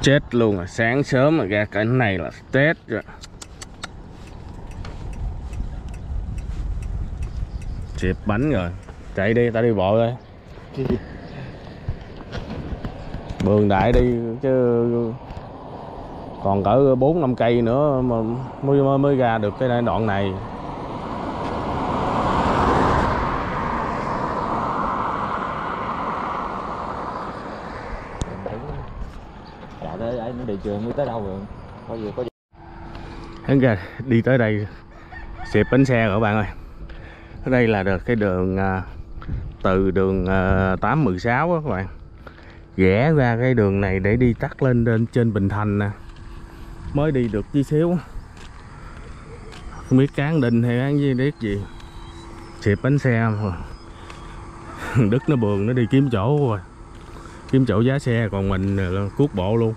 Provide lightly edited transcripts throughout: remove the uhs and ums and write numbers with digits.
Chết luôn rồi, sáng sớm mà ra cảnh này là chết rồi. Xịp bánh rồi. Chạy đi, ta đi bộ thôi. Bường đại đi chứ còn cỡ 4-5 cây nữa mà mới ra được cái đoạn này. Chạy tới đây nó đi trường mới tới đâu rồi. Có gì. Hắn ra đi tới đây xịp bánh xe rồi các bạn ơi. Ở đây là được cái đường từ đường 816 á các bạn. Rẽ ra cái đường này để đi tắt lên trên Bình Thành nè. Mới đi được tí xíu. Không biết Cán Đinh hay Cán gì biết gì. Xịp bánh xe mà. Đức nó buồn nó đi kiếm chỗ rồi. Kiếm chỗ giá xe, còn mình là cuốc bộ luôn.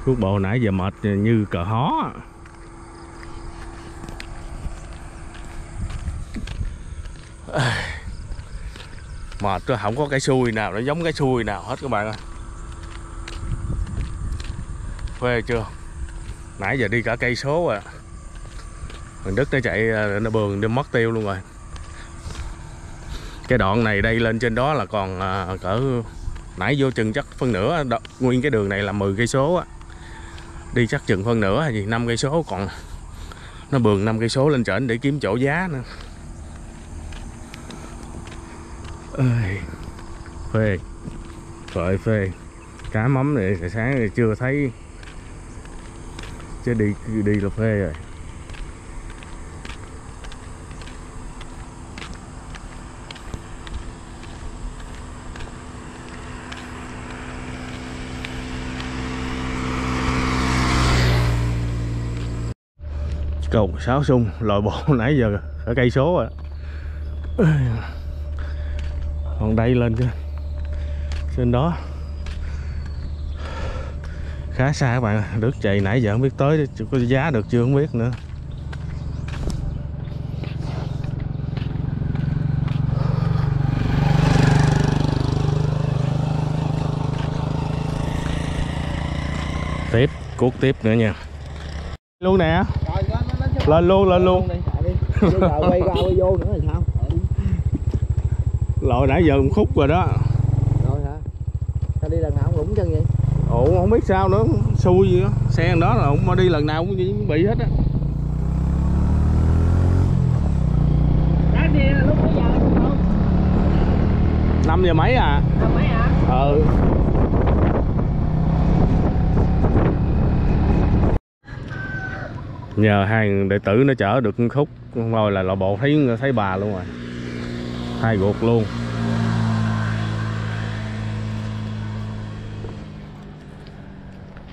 Cuốc bộ nãy giờ mệt như cờ hó. Mệt tôi không có cái xuôi nào nó giống cái xuôi nào hết các bạn ơi. Phê chưa? Nãy giờ đi cả cây số à. Mình Đức nó chạy nó bường đi mất tiêu luôn rồi. Cái đoạn này đây lên trên đó là còn cỡ nãy vô chừng chắc phân nửa. Nguyên cái đường này là 10 cây số á. Đi chắc chừng phân nửa hay gì 5 cây số, còn nó bường 5 cây số lên trển để kiếm chỗ giá nữa. Ơi, phê. Trời phê. Cá mắm này sáng này chưa thấy. Chứ đi là phê rồi. Cầu Sáu Sung lội bộ nãy giờ cả cây số rồi. Còn đây lên trên đó khá xa các bạn. Đức chạy nãy giờ không biết tới có giá được chưa không biết nữa. Tiếp cuốc tiếp nữa nha. Luôn nè. Lên luôn. Quay vô nữa là sao? Lội nãy giờ một khúc rồi đó. Rồi hả? Sao đi lần nào cũng lũng chân vậy? Ủa không biết sao nữa, xui gì đó. Xe đó là không đi lần nào cũng bị hết á. Đó thì lúc mấy giờ không? 5 giờ mấy à? 5 mấy hả? Nhờ hai đệ tử nó chở được một khúc rồi là bộ thấy bà luôn rồi. Hai ruột luôn.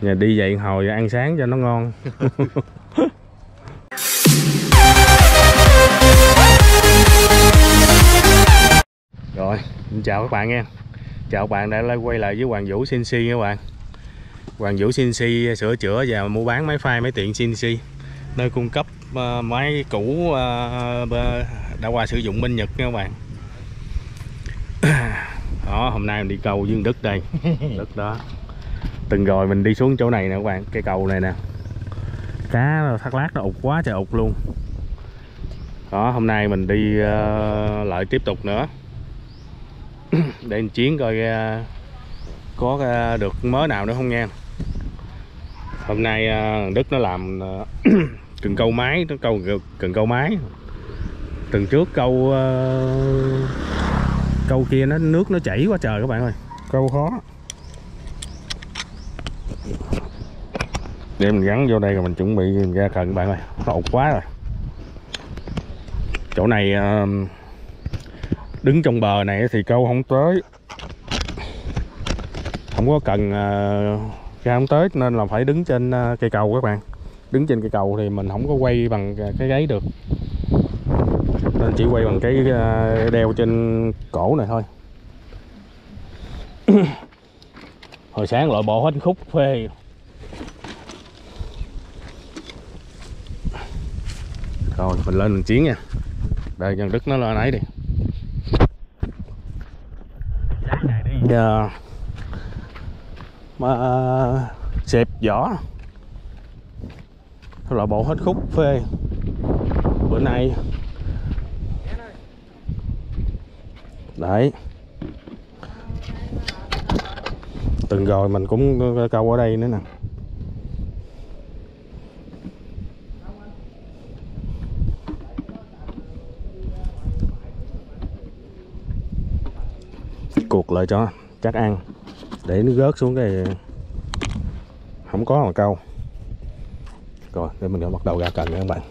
Nhà đi dậy hồi ăn sáng cho nó ngon. Rồi, xin chào các bạn nha. Chào các bạn đã quay lại với Hoàng Vũ CNC các bạn. Hoàng Vũ CNC sửa chữa và mua bán máy phay máy tiện CNC, nơi cung cấp máy cũ đã qua sử dụng bên Nhật nha các bạn. Đó, hôm nay mình đi cầu Dương Đức đây. Đức đó. Từng rồi mình đi xuống chỗ này nè các bạn, cây cầu này nè. Cá thác lát nó ụt quá trời ụt luôn. Đó, hôm nay mình đi lại tiếp tục nữa. Để mình chiến coi có được mớ nào nữa không nha. Hôm nay Đức nó làm cần câu máy, nó cần câu máy. Tuần trước câu kia nó nước nó chảy quá trời các bạn ơi, câu khó. Để mình gắn vô đây rồi mình chuẩn bị ra cần các bạn ơi, nó ụt quá rồi. Chỗ này đứng trong bờ này thì câu không tới, không có cần ra không tới, nên là phải đứng trên cây cầu các bạn. Đứng trên cây cầu thì mình không có quay bằng cái gáy được, nên chỉ quay bằng cái đeo trên cổ này thôi. Hồi sáng lội bộ hết khúc phê. Rồi mình lên mình chiến nha. Đây Nhân Đức nó lên ấy đi. mà xẹp vỏ, loại bộ hết khúc phê. Bữa nay đấy, từng rồi mình cũng câu ở đây nữa nè. Cuộc lại cho chắc ăn, để nó rớt xuống cái không có mà câu. Rồi để mình bắt đầu ra cần nha các bạn.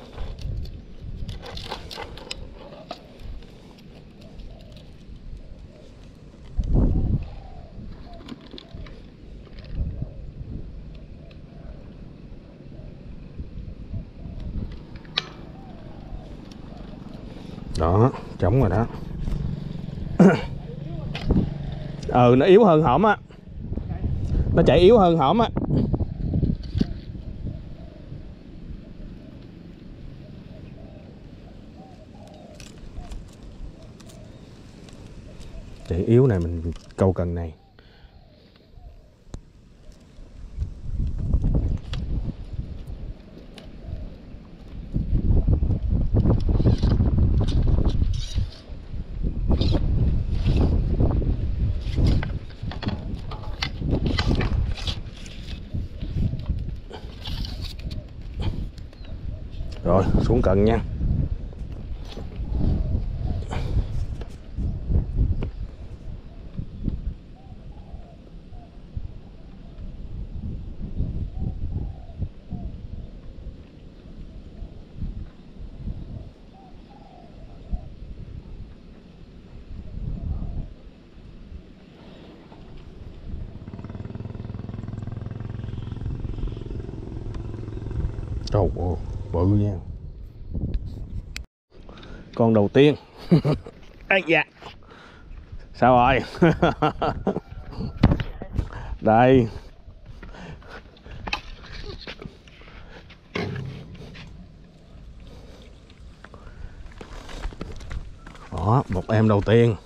Đó, trống rồi đó. Nó yếu hơn hổm á, nó chạy yếu hơn hổm á. Chạy yếu này mình câu cần này. Rồi xuống cần nha. Trời ơi, bự nha. Con đầu tiên. Ây da. Sao rồi? Đây. Đó, một em đầu tiên.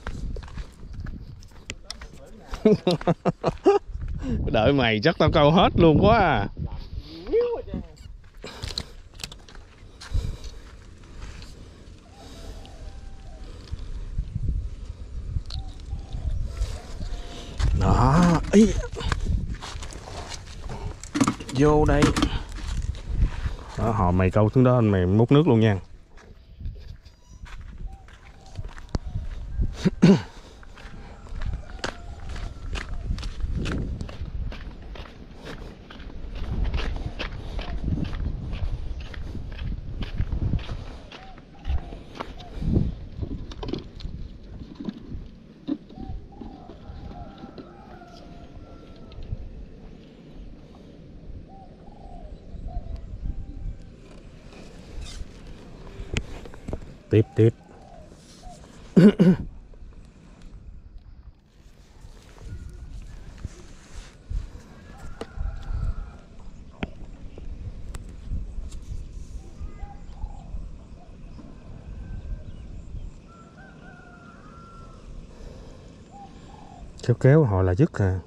Đợi mày chắc tao câu hết luôn quá à. Đó, ý. Vô đây. Đó, họ mày câu xuống đó mày múc nước luôn nha. Tiếp. Kéo họ là dứt à.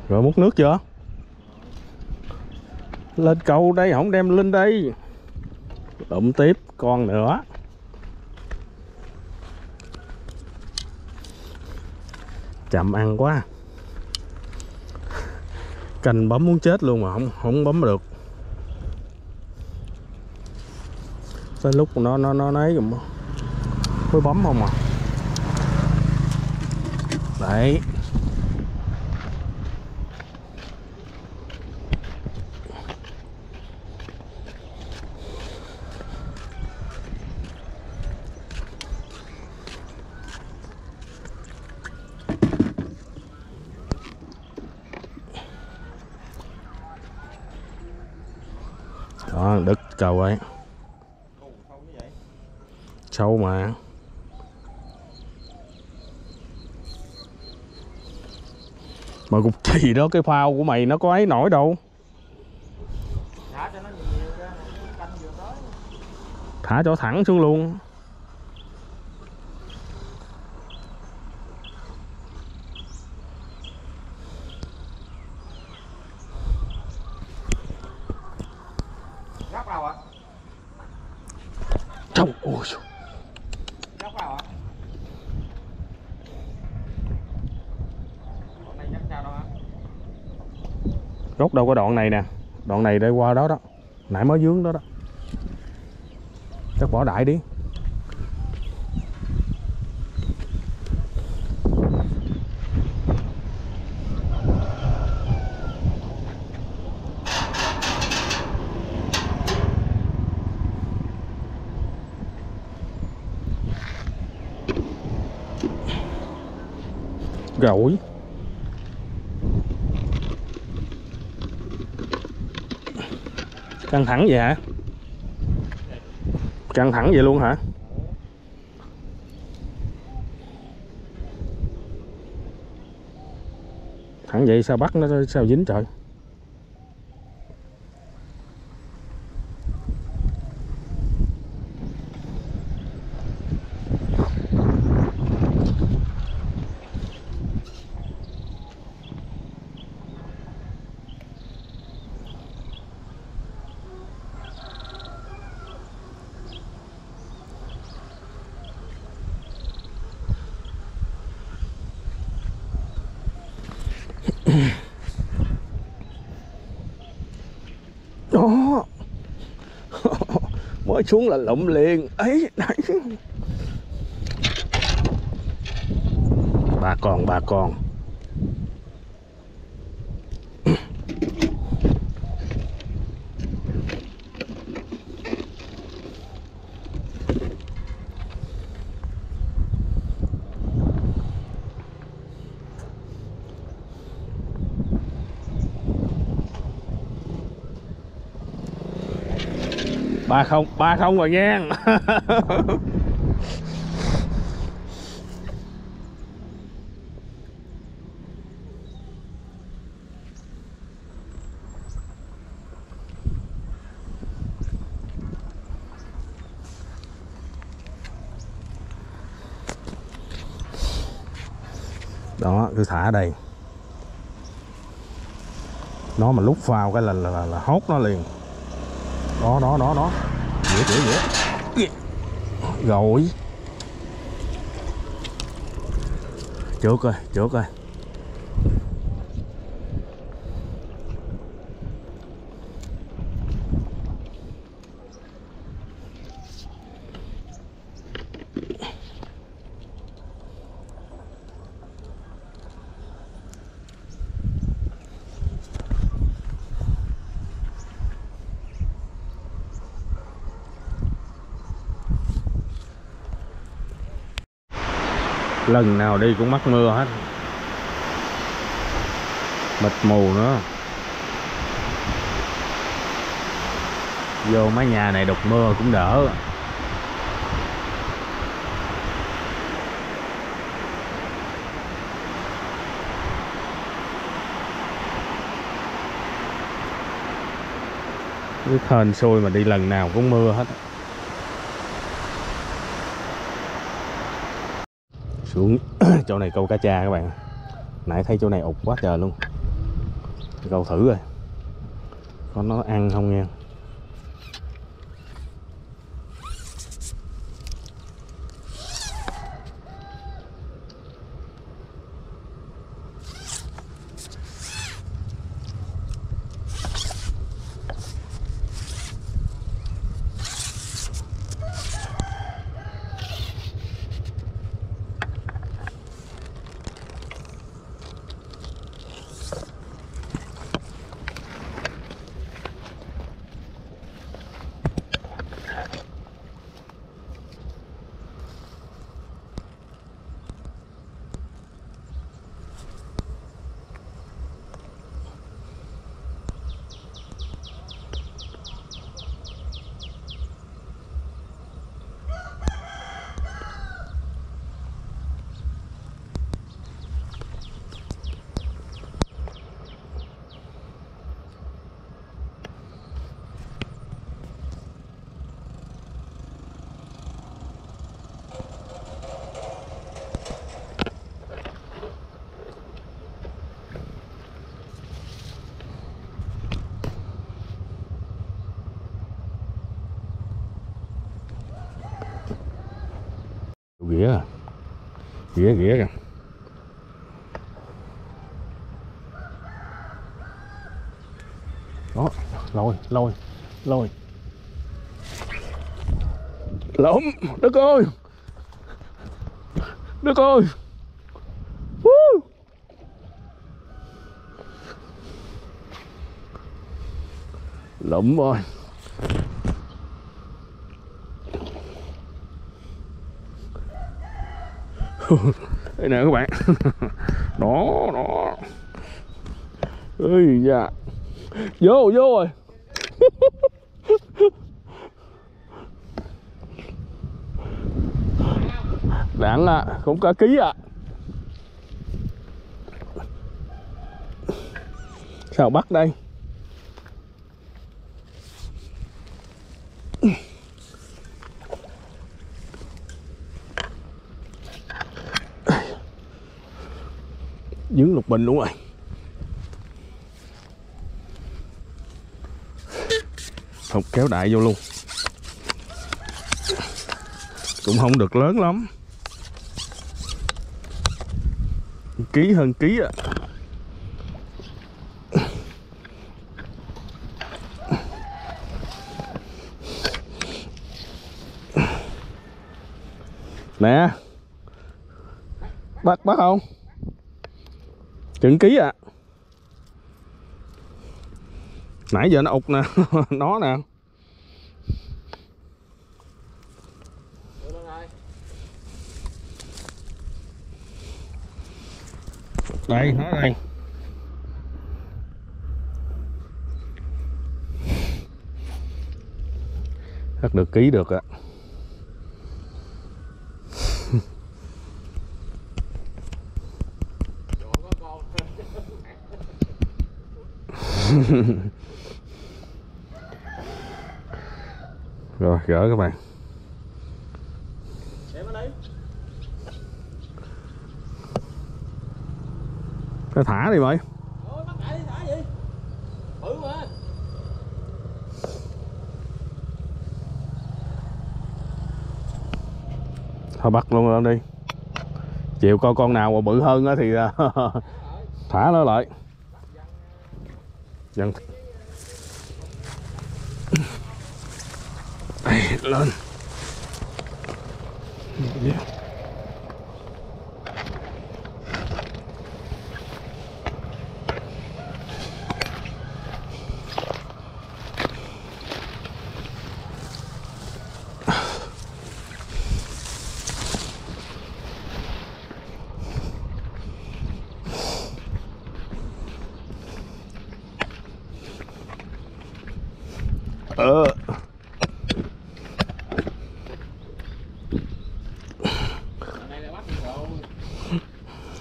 Rồi múc nước chưa? Lên câu đây, không đem lên đây. Đụng tiếp con nữa. Chậm ăn quá. Canh bấm muốn chết luôn mà không bấm được. Tới lúc nó nấy rồi mới bấm không à. Đấy. Trời ơi, sâu mà. Mà cục chì đó, cái phao của mày nó có ấy nổi đâu. Thả cho nó nhiều ra, canh vừa tới. Thả cho thẳng xuống luôn. Góc đâu ạ? Trời ơi. Góc đâu ạ? Đoạn này nhắc sao đâu hả? Gốc đâu có đoạn này nè. Đoạn này để qua đó đó. Nãy mới vướng đó đó. Chắc bỏ đại đi. Rồi. Căng thẳng vậy hả? Căng thẳng vậy luôn hả? Thẳng vậy sao bắt nó sao dính trời? Đó. Mới xuống là lụm liền ấy đấy. Bà con ba không rồi nha. Đó, cứ thả ở đây. Nó mà lúc vào cái là hốt nó liền. Đó. Dĩa. Rồi. Trước coi. Lần nào đi cũng mắc mưa hết. Mịt mù nữa. Vô mái nhà này đục mưa cũng đỡ. Cái hên xui mà đi lần nào cũng mưa hết. Xuống chỗ này câu cá tra các bạn. Nãy thấy chỗ này ụt quá trời luôn. Câu thử rồi. Có nó ăn không nha. ghĩa à, ghĩa kìa. Đó, lôi lộn. Đất ơi, đất ơi. Lụm rồi. Đây nè các bạn. Đó. Ơi da. Vô rồi. Đạn à, cũng cả ký à. Sao bắt đây? Dướng lục bình luôn rồi. Không kéo đại vô luôn. Cũng không được lớn lắm. Ký hơn ký à. Nè. Bắt không? Chừng ký à. Nãy giờ nó ụt nè. Nó nè. Đây, nó đây. Chắc được ký được ạ. Rồi, gỡ các bạn. Nó thả đi mày. Thôi bắt luôn đi. Chiều coi con nào mà bự hơn thì thả nó lại. Dần. Đây, lên.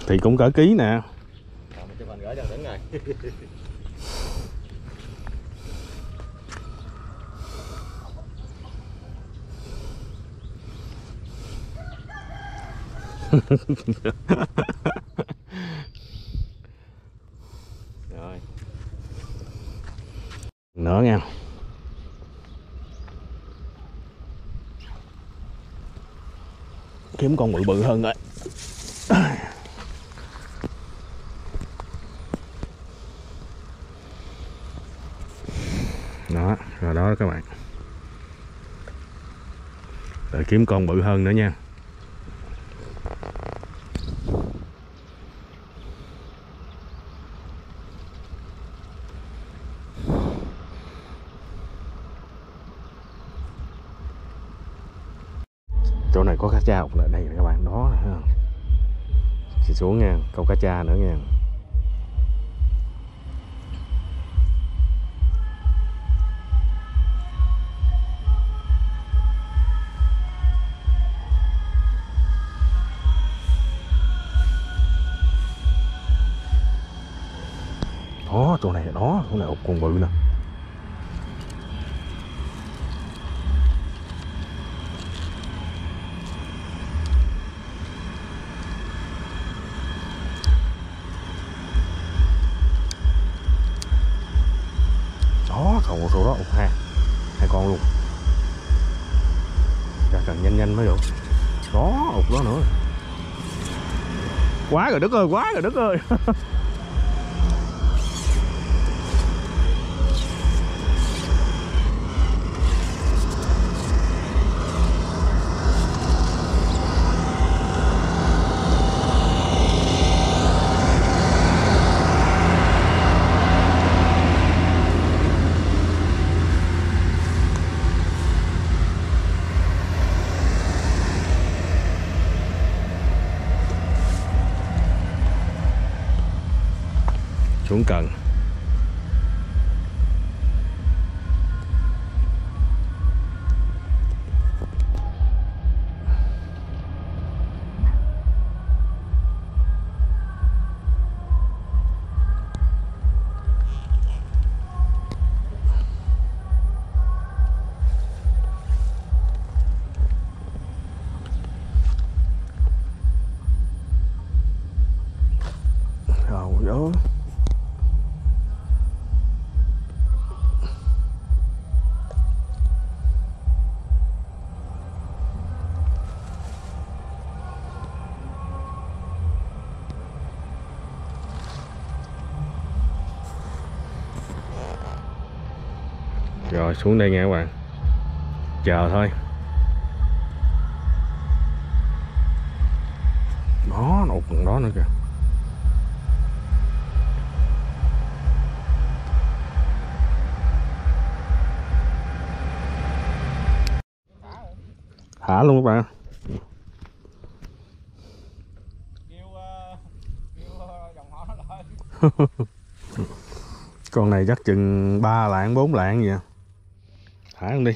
Thì cũng cỡ ký nè. Rồi. Nữa nha. Kiếm con bự bự hơn rồi. Đó, rồi đó các bạn. Đợi kiếm con bự hơn nữa nha. Chỗ này có cá tra lại đây các bạn, đó nè. Chị xuống nha, câu cá tra nữa nha. Đó, chỗ này đó, chỗ này ụt con bự nè. Đó, còn một số đó ụt hai con luôn. Ra cần nhanh nhanh mới được. Có ụt đó nữa. Quá rồi Đức ơi, quá rồi Đức ơi. Xuống Cần. Trời ơi. Rồi xuống đây nha các bạn. Chờ thôi. Đó, nó ụt gần đó nữa kìa. Thả luôn các bạn. Con này chắc chừng 3 lạng 4 lạng vậy. Thả luôn đi.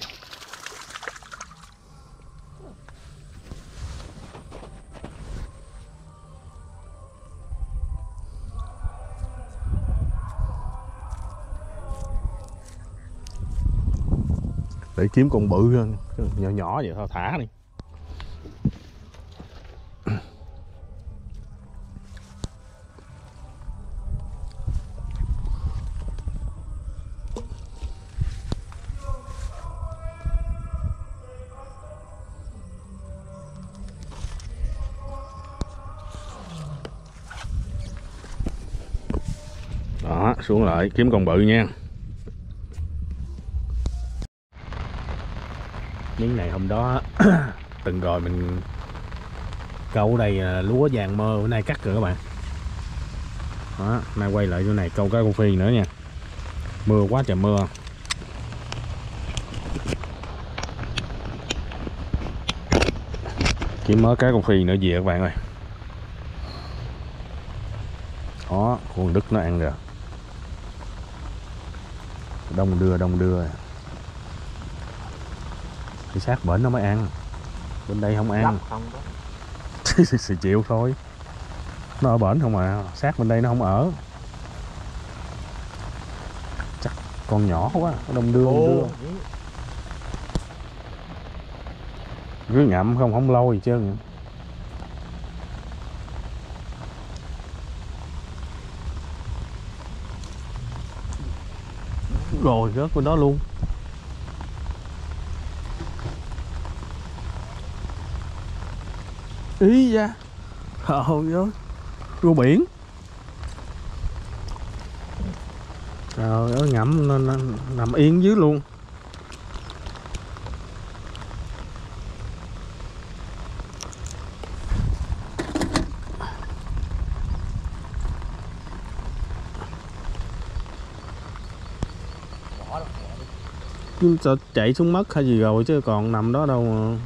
Để kiếm con bự hơn, nhỏ nhỏ vậy thôi, thả đi. Đó, xuống lại kiếm con bự nha. Miếng này hôm đó từng rồi mình câu ở đây lúa vàng mơ, bữa nay cắt rồi các bạn. Đó, nay quay lại chỗ này câu cá con phi nữa nha. Mưa quá trời mưa. Kiếm mớ cá con phi nữa về các bạn ơi. Đó, con Đức nó ăn rồi. Đông đưa. Cái sát bển nó mới ăn. Bên đây không ăn. Thì chịu thôi. Nó ở bển không à, sát bên đây nó không ở. Chắc con nhỏ quá, đông đưa. Cứ ngậm không lâu gì trơn. Rồi rớt bên đó luôn. Ý da. Trời ơi, rùa biển. Trời ơi, ngậm nó nằm yên dưới luôn. Sao chạy xuống mất hay gì rồi chứ còn nằm đó đâu mà.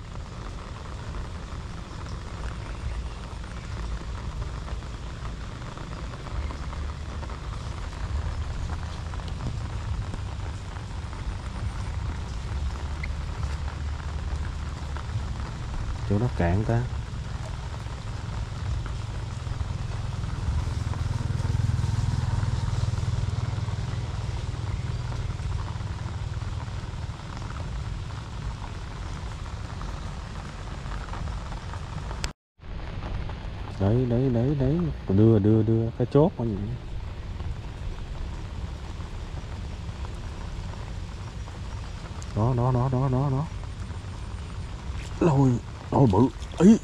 Chỗ đó cạn ta. Đấy đưa cái chốt ở gì. Đó lôi Ôi bự ý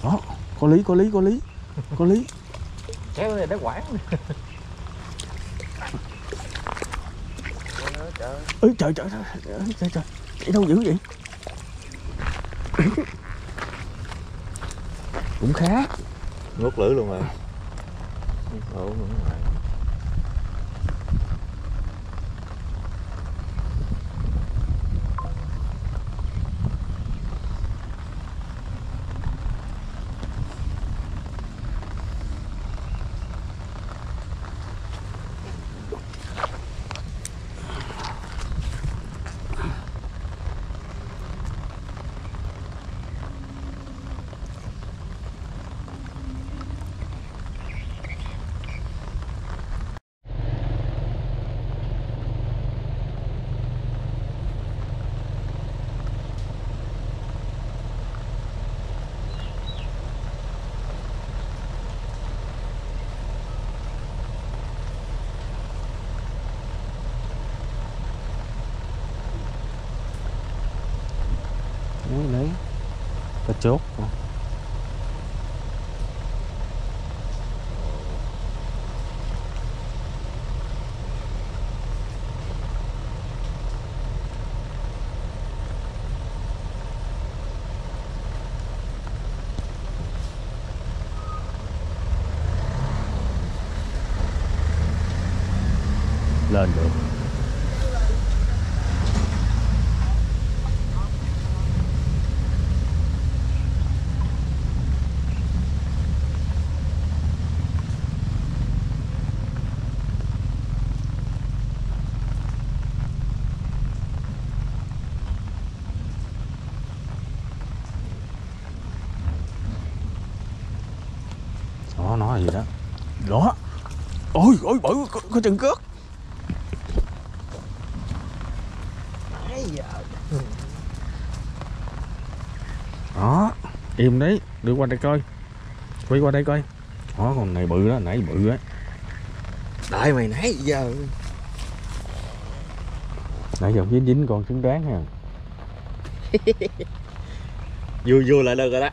đó, có lý có lý có lý có lý. Kéo này nó quảng. Ê, trời trời trời trời, chạy đâu dữ vậy? Cũng khá. Nuốt lưỡi luôn rồi. Ủa, Đấy, ta chốt. Lên được. Đó, nó gì đó. Đó. Ôi ôi bự, có chân cướp. Đó, im đấy, đưa qua đây coi. Quay qua đây coi. Đó, con này bự đó, nãy bự á. đợi mày nãy giờ. Nãy giờ dính dính con trứng rán ha. Vui vui lại được rồi đó.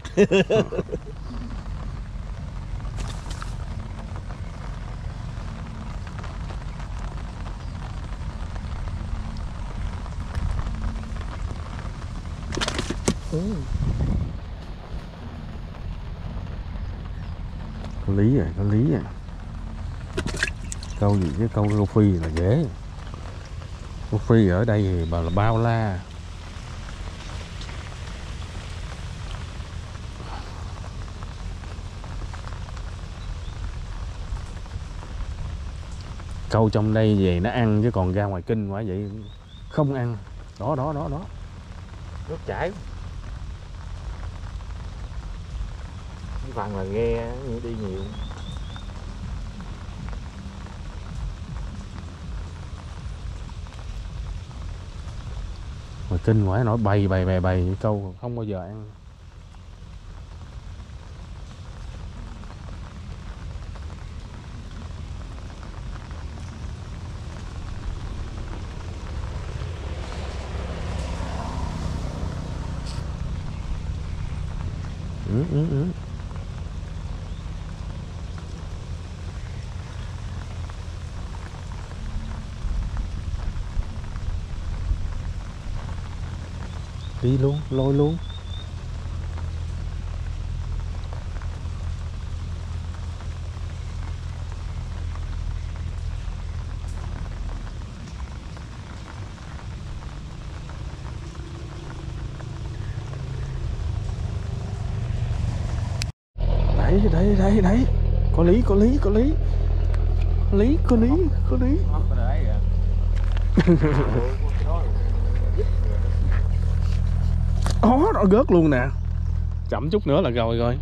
Có lý rồi, có lý rồi. Câu gì chứ câu rô phi là dễ. Rô phi ở đây thì là bao la. Câu trong đây về nó ăn, chứ còn ra ngoài kinh quá vậy không ăn. Đó đó đó đó. Nước chảy. Cái phần là nghe như đi nhiều. Mà kinh quá, nói bày bày câu không bao giờ ăn. Đi luôn, lôi luôn. Đấy. Có lý. Có lý. Đó, nó gớt luôn nè. Chậm chút nữa là rồi. Đó.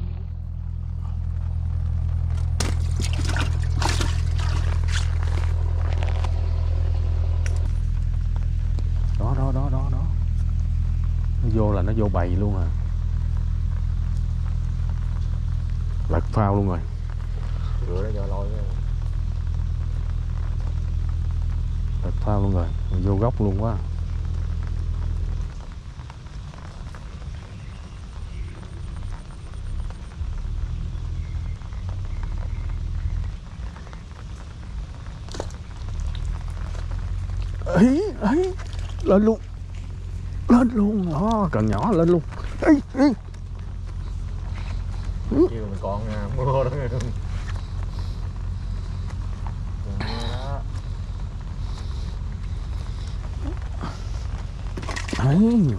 Nó vô là nó vô bầy luôn à. Lật phao luôn rồi. Rửa cho lôi. Lật phao luôn rồi. Vô góc luôn quá. Ý, ấy, lên luôn. Lên luôn, đó, cần nhỏ lên luôn. Ý, ý. Chiều mình còn mưa đó nghe không? Đấy.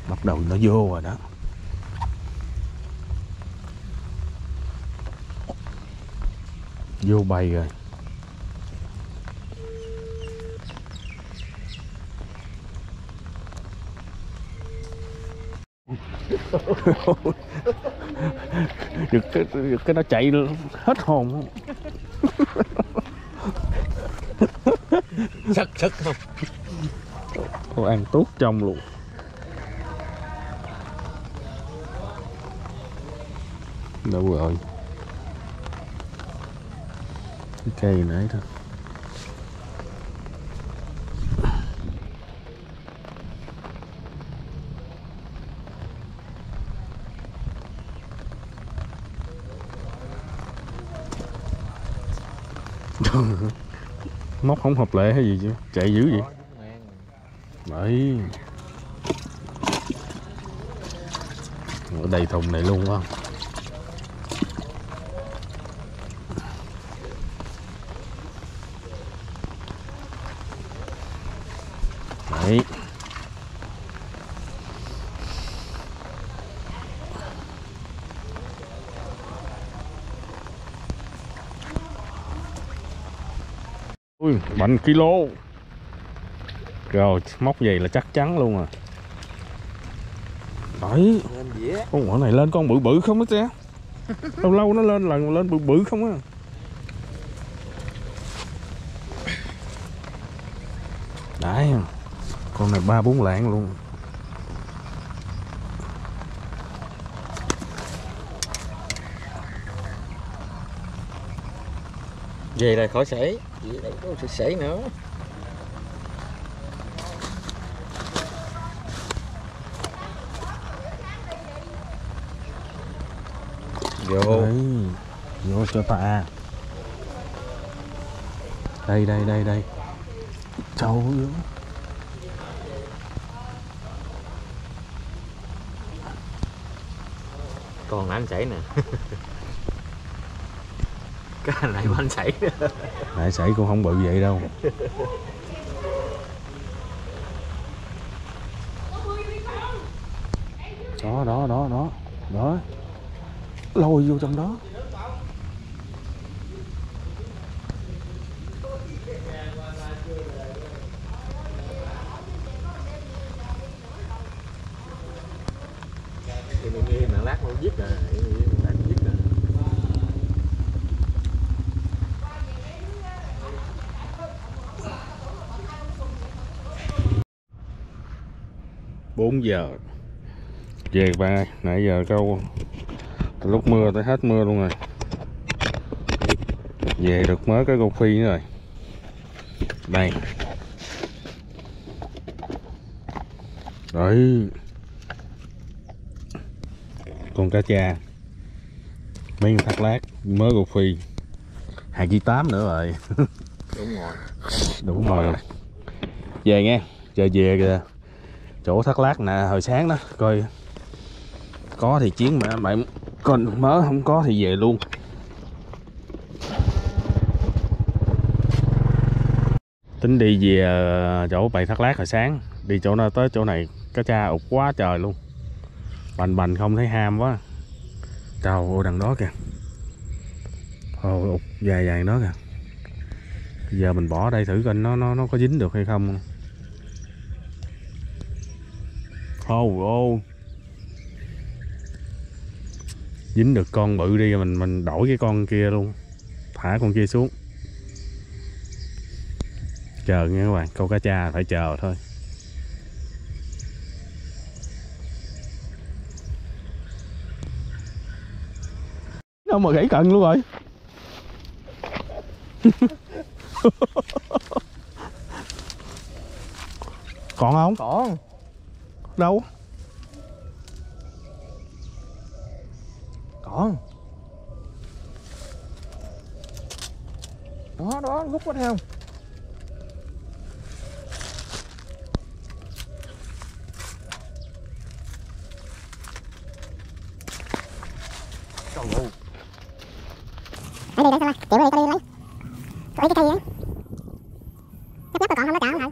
Bắt đầu nó vô rồi đó. Vô bầy rồi. Được cái nó chạy hết hồn. Sực sực không? Cô ăn tốt trong luôn. Đâu rồi? Cái cây nãy thôi. Móc không hợp lệ hay gì chứ? Chạy dữ vậy? Đấy. Ở đầy thùng này luôn không? Đấy. Ui, mạnh kilo. Rồi, móc vậy là chắc chắn luôn à. Đấy. Con này lên con bự bự không đó chứ. Lâu lâu nó lên lần lên bự bự không á. Đấy. Con này 3-4 lạng luôn. Về là khỏi sảy, về đây có sự sảy nữa. Vô. Đấy. Vô cho ta. Đây đây đây đây. Châu vô. Còn anh sảy nè. Cái này anh sảy nữa. Đại sảy cũng không bự vậy đâu. Đó đó đó đó. Đó. Lôi vô trong đó. Im lát nó giết rồi, lát giết rồi. 4 giờ về các bạn ơi. Nãy giờ câu từ lúc mưa tới hết mưa luôn rồi. Về được mới cái con phi nữa rồi. Đây. Đấy. Con cá cha. Mấy con thác lát mới con phi. 2,8 kg nữa rồi. Đúng rồi. Đủ rồi. Về nghe. Giờ về kìa. Chỗ thác lát nè hồi sáng đó. Coi có thì chiến mà bạn còn mớ không có thì về luôn. Tính đi về chỗ bầy thác lát hồi sáng. Đi chỗ nào tới chỗ này cá cha ụt quá trời luôn. Bành bành không thấy ham quá. Trời ơi đằng đó kìa. Ồ, ụt dài dài đó kìa. Bây giờ mình bỏ đây thử coi nó có dính được hay không. Ô dính được con bự đi mình đổi cái con kia luôn. Thả con kia xuống. Chờ nha các bạn, câu cá cha phải chờ thôi. Đâu mà gãy cận luôn rồi. Còn không? Còn. Đâu? Còn. Đó rút có thấy không? Trời ơi. Ở đây đây sao kiểu đây tao đi lấy. Có cái cây gì đấy. Nhấp nhấp còn không nó trả không hả?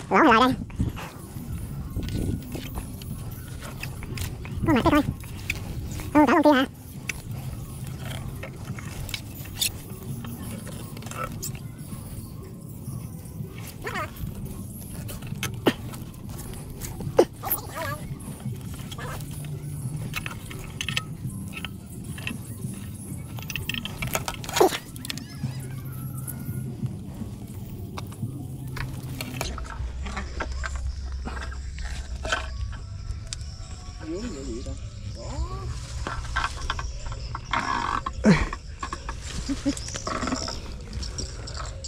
Lỗ lại đây. Có mặt cái coi. Cả con kia hả?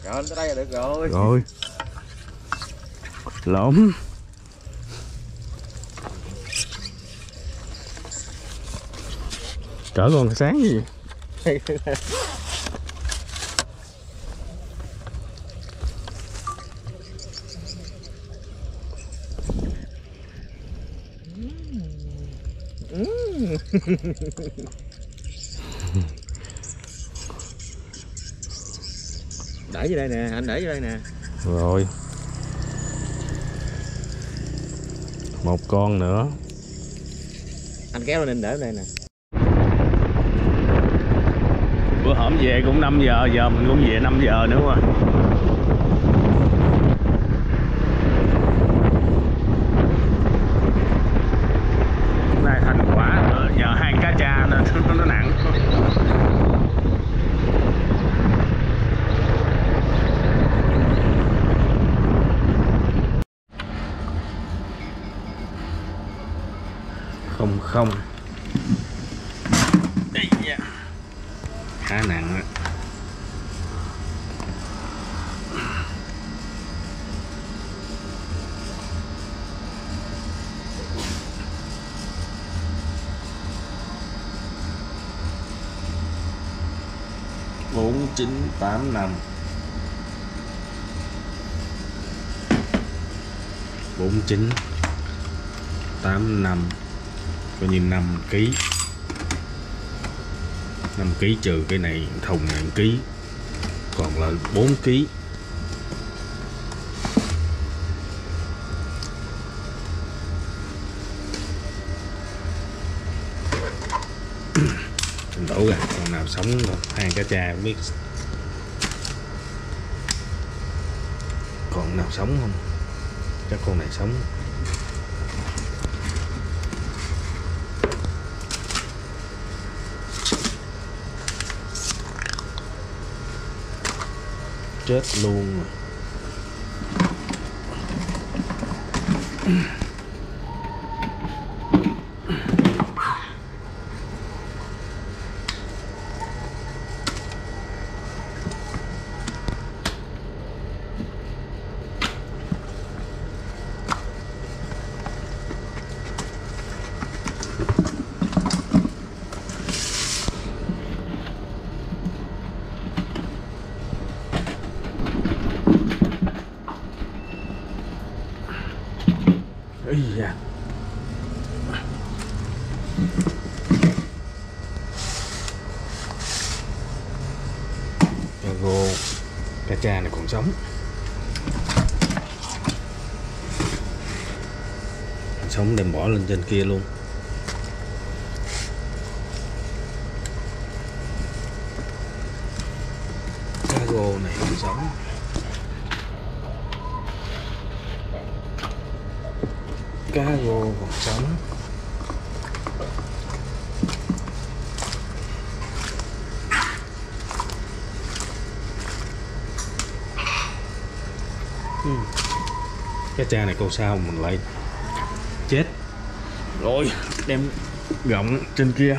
Rồi tới đây là được rồi. Rồi. Lộn. Cỡ con sáng gì. Để dưới đây nè, anh để dưới đây nè. Rồi. Một con nữa. Anh kéo lên để đây nè. Bữa hổm về cũng 5 giờ, giờ mình cũng về 5 giờ nữa mà. Hôm nay thành quả nhờ hang cá tra nên nó nặng. Không khá nặng á. Bốn chín tám năm 4985 coi như 5 kg. 5 kg trừ cái này thùng này 1 kg, còn lại 4 kg. Mình đổ ra con nào sống rồi, hang cá tra không biết còn nào sống không, chắc con này sống. Chết luôn rồi. Ây da. Cargo cá tra này còn sống. Sống đem bỏ lên trên kia luôn. Cargo này còn sống. Cargo còn sống. Cái cha này câu sao mình lại chết rồi, đem gọng trên kia